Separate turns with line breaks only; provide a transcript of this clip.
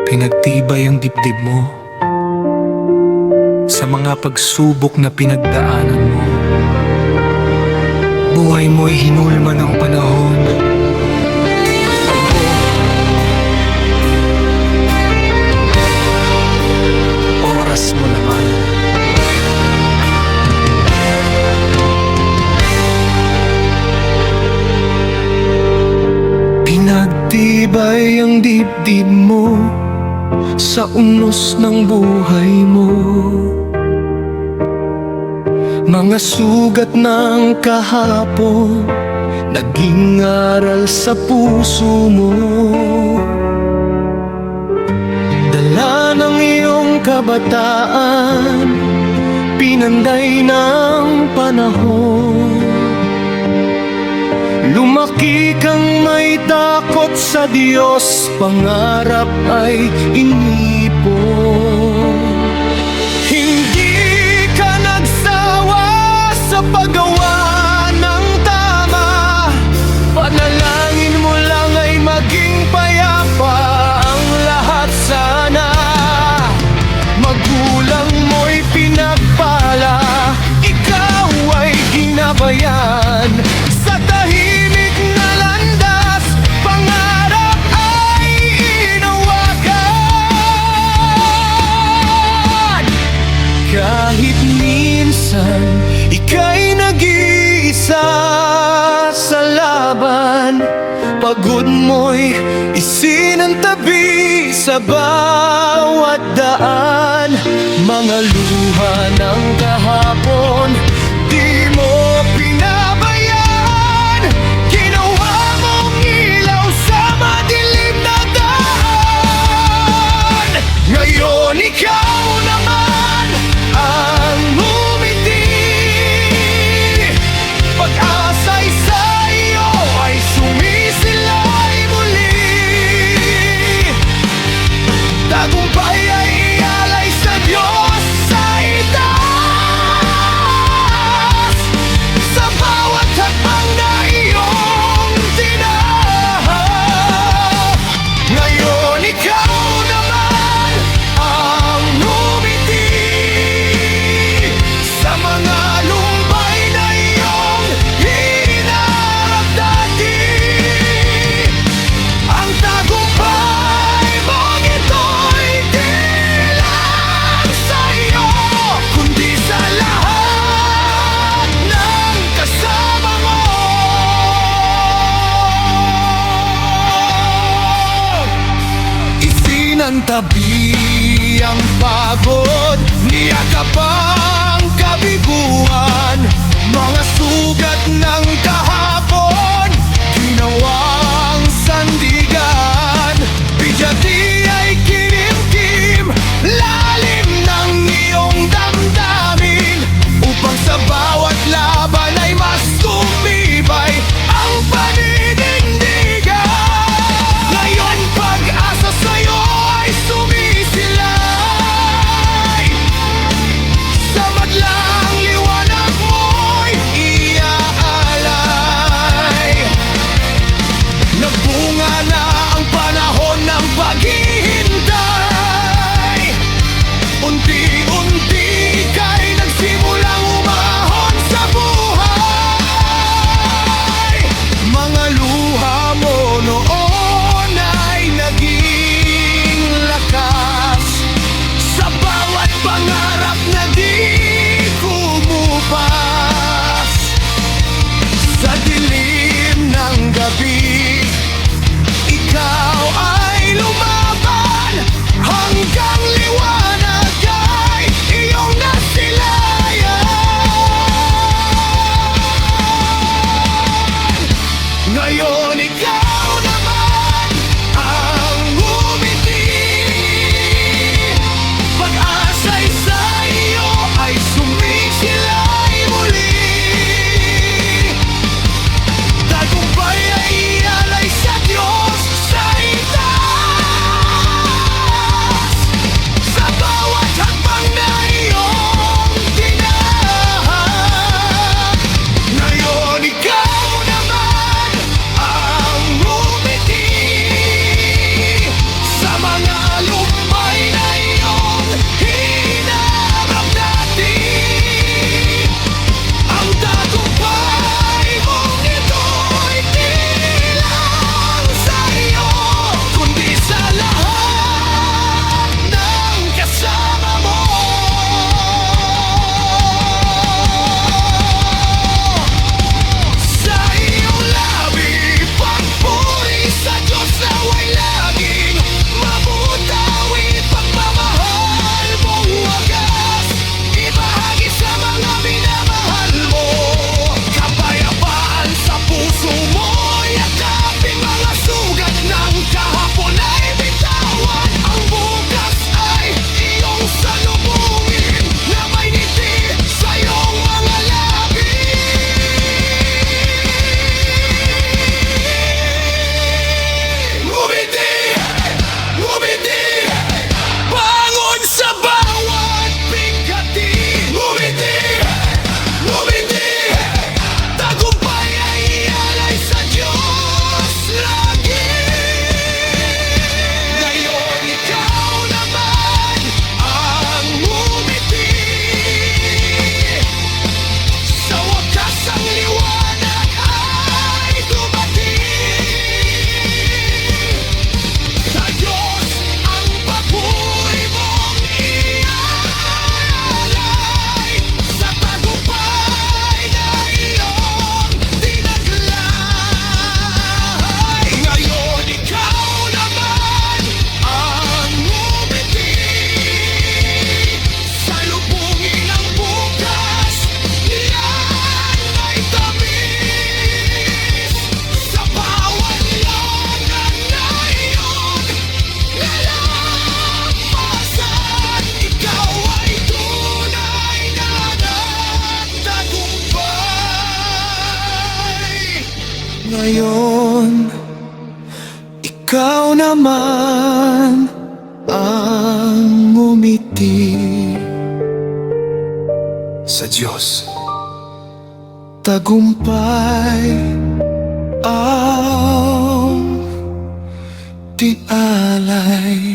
Pinagtibay ang dibdib mo sa mga pagsubok na pinagdaanan mo. Buhay mo'y hinulma ng panahon. Oras mo naman. Pinagtibay ang dibdib mo sa unos ng buhay mo. Mga sugat ng kahapon naging aral sa puso mo. Dala ng iyong kabataan, pinanday ng panahon. Lumaki kang may takot sa Diyos, pangarap ay inipon. Hindi ka nagsawa sa paggawa ng tama, panalangin mo lang ay maging payapa ang lahat sana. Magulang mo'y pinagpala, ikaw ay ginabayan. Sa tahimik na landas, pangarap ay inawagan. Kahit minsan ika'y nag-iisa sa laban, pagod mo'y isinantabi sa bawat daan. Mga luha ng kahapon, di mo pinabayaan. Ginawa mong ilaw sa madilim na daan. Ngayon ikaw naman ang umiti. Pag-asa'y sa iyo ay sumisilay muli. Tagumpay ay ialay sa Diyos sa itaas. Sa bawat hakbang na iyong tinahak, ngayon ikaw naman ang umiti. Sa mga lumbay na iyong hinarap dati, ang tagumpay mong ito'y di lang sa iyo, kundi sa lahat ng kasama mo. Isinantabi ang pagod, niyakap ang kabiguan. Mga sugat ng kahapon, ginawang sandigan. Bidyati ay kinimkim, lalim ng iyong damdamin, upang sa bawat laban ay mas tumibay ang paninindigan. Ngayon pag-asa sa'yo ay sumisilay, sa madlang liwanag mo'y iaalay. Nagbunga na ang panahon ng paghihintay, unti-unti ika'y nagsimulang umahon sa buhay. Mga luha mo noon ay naging lakas, sa bawat pangarap na di kumupas. Sa dilim ng gabi, ikaw ay lumaban, hanggang liwanag ay iyong nasilayan. Ngayon ikaw naman ang umiti. Pag-asa'y sa iyo ay sumisilay muli. Tagumpay ay ialay sa Diyos sa itaas. Sa bawat hakbang na iyong tinahak, ngayon ikaw naman ang umiti. Ngayon, ikaw naman ang ngumiti. Sa Diyos, tagumpay ang tialay.